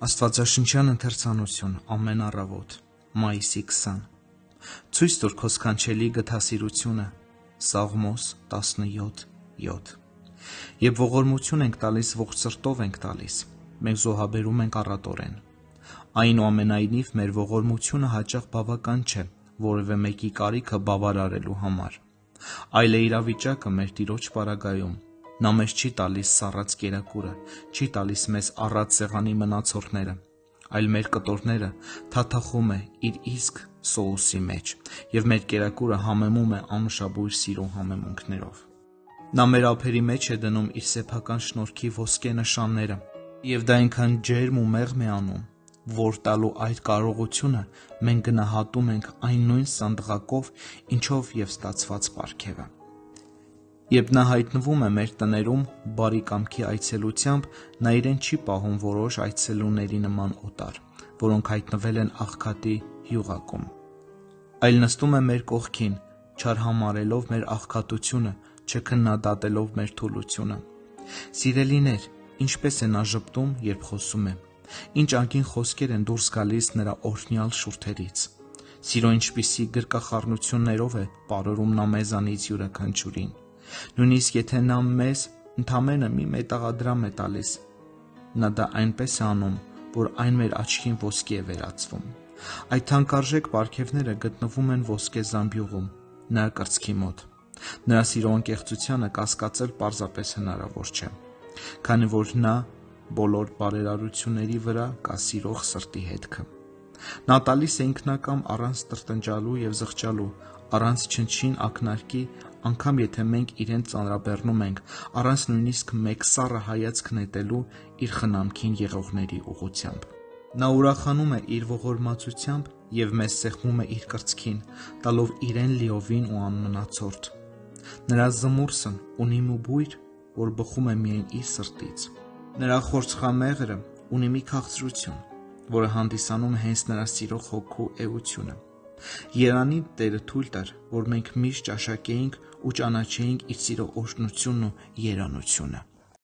Աստվածաշնչյան ընթերցանություն ամեն առավոտ, մայիսի 20 Ցույց տուր քո սքանչելի գթասիրությունը, Սաղմոս 17:7 Երբ ողորմություն ենք տալիս, ողջ սրտով ենք տալիս, մենք զոհաբերում ենք առատորեն։ Այնուամենայնիվ մեր ողորմությունը հաճախ բավական չէ որևէ մեկի կարիքը բավարարելու համար, այլ է իրավիճակը մեր Տիրոջ պարագայում։ Նա մեզ չի տալիս սառած կերակուրը, չի տալիս մեզ առատ սեղանի մնացորդները, այլ մեր կտորները թաթախում է իր իսկ սոուսի մեջ, և մեր կերակուրը համեմում է անուշաբույր սիրո համեմունքներով։ Նա մեր ափերի մեջ է դնում իր սեփական շնորհքի ոսկե նշանները, և դա այնքան ջերմ ու մեղմ է անում, որ տալու այդ կարողությունը մենք գնահատում ենք այն նույն սանդղակով, ինչով և ստացված պարգևը։ Երբ նա հայտնվում է մեր տներում բարի կամքի այցելությամբ, նա իրեն չի պահում որոշ այցելուների նման օտար, որոնք հայտնվել են աղքատի յուղակում, այլ նստում է մեր կողքին, չարհամարհելով մեր աղքատությունը, չքննադատելով մեր թուլությունը։ Սիրելիներ, ինչպես է նա ժպտում, երբ խոսում է, ինչ անկին խոսքեր են դուրս գալիս նրա օրհնյալ շուրթերից։ Սիրո ինչպիսի գրկախառնություններով է պարուրում նա մեզանից յուրաքանչյուրին։ Նույնիսկ եթե նա մեզ ընդամենը մի մետաղադրամ է տալիս, նա դա այնպես է անում, որ այն մեր աչքին ոսկի է վերածվում։ Այդ թանկարժեք պարգևները գտնվում են ոսկե զամբյուղում, նրա կրծքի մոտ։ Նրա սիրո անկեղծությանը կասկածել պարզապես հնարավոր չէ, քանի որ նա բոլոր բարերարությունների վրա կա սիրող սրտի հետքը։ Նա տալիս է ինքնակամ առանց տրտնջալու և զղջալու, առանց չնչին ակնարկի, անգամ եթե մենք իրեն ծանրաբեռնում ենք, առանց նույնիսկ մեկ սառը հայացք նետելու իր խնամքին եղողների ուղղությամբ։ Նա ուրախանում է իր ողորմածությամբ և մեզ սեղմում է իր կրծքին, տալով իրեն լիովին ու անմնացորդ։ Նրա զմուրսն ունի մի բույր, որ բխում է միայն իր սրտից։ Նրա խորցխամեղրը ունի մի քաղցրություն, որը հանդիսանում է հենց նրա սիրո հոգու էությունը։ Երանի Տերը թույլ տար, որ մենք միշտ ճաշակեինք ու ճանաչեինք իր սիրո օրհնությունն ու երանությունը։